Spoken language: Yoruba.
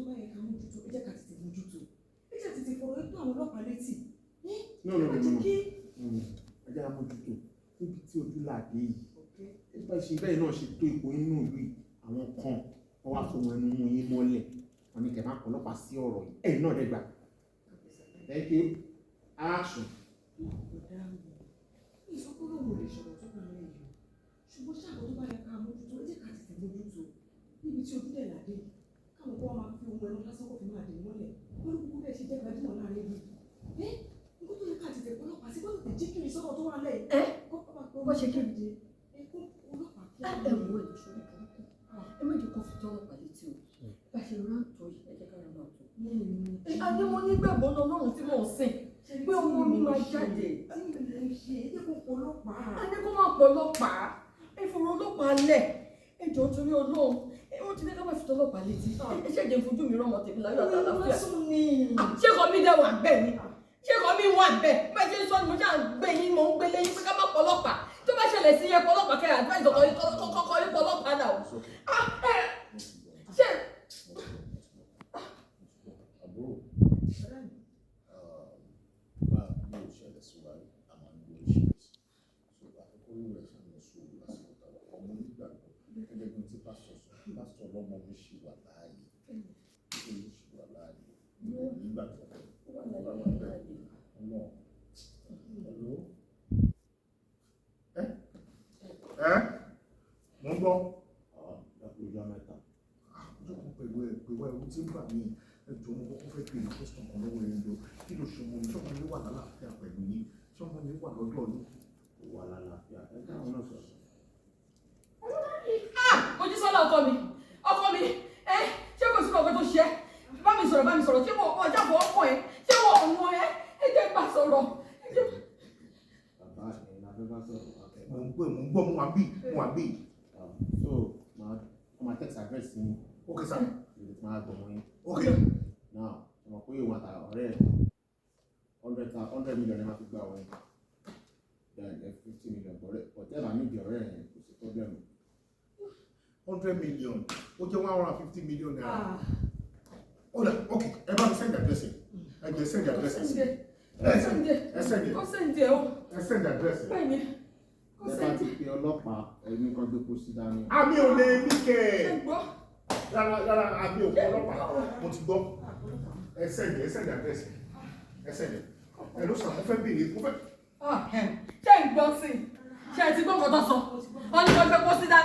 bá yẹ ká mójútó ẹ jẹ́ ká tètè mójútó ẹ jẹ́ tètè fọ̀rọ̀ ètò àwọn ọlọ́pàá létí. No. Ẹ jẹ́ ká mójútó níbi tí ojú làdé yìí. Nípa ìṣe bẹ́ẹ̀ náà ṣe tó ipò nínú ìlú yìí àwọn kan wọ́n wá fún ẹnu mú yín mọ́lẹ̀ wọ́n ní kẹ́ má ọlọ́pàá sí ọ̀rọ̀ yìí ẹ̀yin náà dẹ́gbà. Thank you. Action. Ìsọkúrò wò lè ṣọ̀rọ̀ tó kàn lẹ́yìn ṣùgbọ́n ṣáàkó tó bá yẹ ká mójútó ẹ jẹ́ ká tètè mójútó níbi tí ojú dẹ̀ làdé káwọn kó wọn máa fi ohun ẹnu lásán kó fi máa dè mọ́lẹ̀ lórí gbogbo bẹ́ẹ̀ ṣe jẹ́ gbajúmọ̀ láàrin ìlú. Nǹkan tó yẹ ká tètè ọlọ́pàá sí gbọ́dọ̀ tètè jí kiri sọ́dọ̀ tó wà lẹ́yìn. Bó ṣe kí ni? Ọlọ́pàá kí Ẹ wo ìṣòro kan. Ẹ méjì kan fi tọ́lọ́pàá létí o. Bá ṣe rán tó yìí, ẹ jẹ́ ká rán tó. Àní mo nígbàgbọ́ náà lọ́run tí mò ń sìn pé ọmọ mi máa jáde. A ní kó máa pọ̀ ọlọ́pàá. Ẹ fọ̀rọ̀ ọlọ́pàá lẹ̀. Ẹ jọ̀ọ́ torí Ọlọ́run. Wọ́n ti ní ká máa fi tọ́lọ́pàá létí. Ẹ ṣe jẹ́ fojú mi rọ́mọ tèmi láyọ̀ àtàlàfíà. Ṣé kò mí dẹ̀ wà bẹ́ẹ̀ ni? Ṣé kò mí wà bẹ́ẹ̀? Bẹ́ẹ̀ ṣe ń sọ ni mo ṣáà ń gbé yín, mo ń gbé lẹ́yìn pé ká má pọ̀ ọlọ́pàá. Tó bá ṣẹlẹ̀ sí yẹn pọ̀ ọlọ́pàá kẹ́ advice ọkọ̀ yín pọ̀ ọlọ́pàá náà. Ṣé mo ń gbọ́. Ọjọ́ mẹ́ta. Ọjọ́ kan pẹ̀lú ẹ̀rù tí ń bà mí ẹjọ́ mo kọ́kọ́ fẹ́ pè ní question kan lọ́wọ́ ẹ̀ lọ kí ló ṣe ọmọ mi ṣọ́mọ mi wà lálàáfíà pẹ̀lú yín ṣọ́mọ mi wà lọ́dọ̀ yín. Ó wà lálàáfíà ẹ káwọn náà sọ̀rọ̀. Mojísọ́lá ọkọ mi ṣé kò sí ọkọ tó ṣe bá mi sọ̀rọ̀ ṣé wọ́n ọjà fún ọkọ ẹ ṣé wọ́n ọ̀nà ẹ jẹ́ gbà sọ̀rọ̀. Bàbá ẹ̀ ní abẹ́ bá sọ̀rọ̀. Mo ń gbọ́ mo wà bí. So máa text address yín. Okay sir. Máa gbọ̀ mọ́ yín. Okay. Now ọmọ pé ìwọ̀n àtà ọ̀rẹ́ 100 million ẹ máa fi gbà wọ́n then 50 million ọ̀rẹ́ ọ̀tẹ́bà níbi ọ̀rẹ́ ẹ̀ kò sí problem. 100 million ó jẹ́ 150 million naira. Okay ẹ bá mi send address ẹ jẹ́ send address ẹ send address ẹ. Ẹ bá ti pe ọlọ́pàá ẹni kan gbé kó sí dání. Àmì ò lè ní kẹ́ rárá àmì ò kọ́ ọlọ́pàá mo ti gbọ́ ẹ send address ẹ ló sàn mo fẹ́ béèrè mo fẹ́. Ṣé ń gbọ́ sí i? Ṣé ẹ ti gbọ́ nǹkan tó sọ? Wọ́n ní wọ́n gbé kó sí dání.